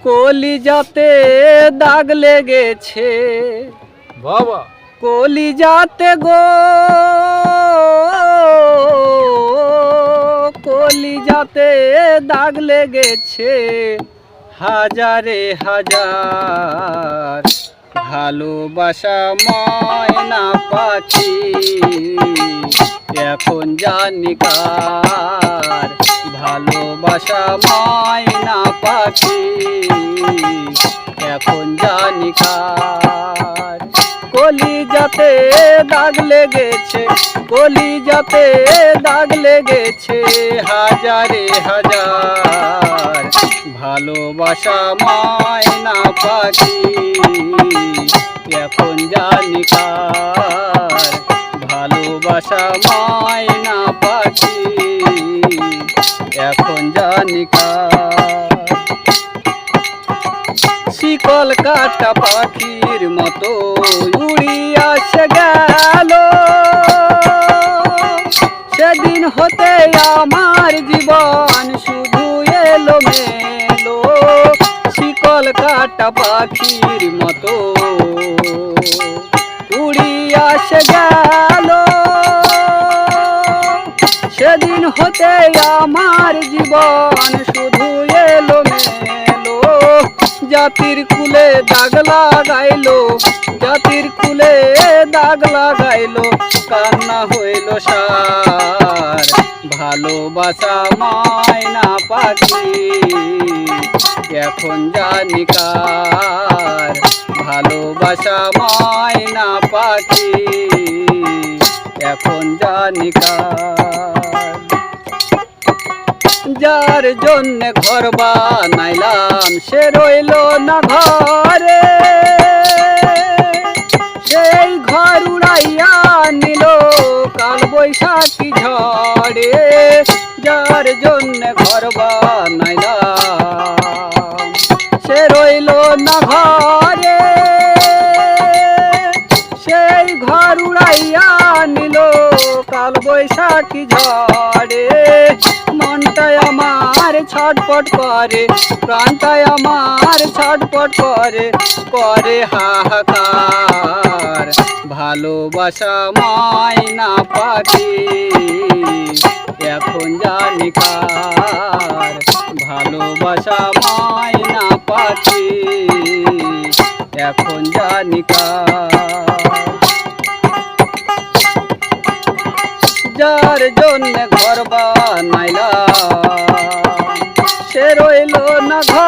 কলিজাতে দাগ লেগেছে বাবা কলিজাতে গো, কলিজাতে দাগ লেগেছে হাজারে হাজার। ভালোবাসা ময়না পাখি এখন জানি কার। ভালোবাসা ময়না পাখি এখন জানি কার। কলিজাতে দাগ লেগেছে, কলিজাতে দাগ লেগেছে হাজারে হাজার। ভালোবাসা ময়না পাখি এখন জানি কার। ভালোবাসা ময়না পাখি এখন জানি কার। শিকল কাটা পাখির মতো উড়িয়া সে গেল, সেদিন হতে আমার জীবন শুধু এলো মেলো। শিকল কাটা পাখির মতো উড়িয়া সে গেল, সেদিন হতে আমার জীবন শুধু এলো মেলো। জাতির কুলে দাগ লাগাইলো, জাতির কুলে দাগ লাগাইলো, কান্না হইল সার। ভালোবাসা ময়না পাখি এখন জানি কার। ভালোবাসা ময়না পাখি এখন জানি কার। যার জন্যে ঘর বানাইলাম সে রইল না ঘরে, সেই ঘর উড়াইয়া নিল কাল বৈশাখী ঝড়ে। যার জন্যে ঘর বানাইলাম সে রইল না ঘরে, সেই ঘর উড়াইয়া নিল কাল বৈশাখী ঝড়ে। মনটাই আমার ছটপট করে, প্রাণটাই আমার ছটপট করে, করে হাহাকার। ভালোবাসা ময়না পাখি এখন জানি কার। ভালোবাসা ময়না পাখি এখন জানি কার। যার জন্য ঘর বানাইলাম সে রইল না ঘর।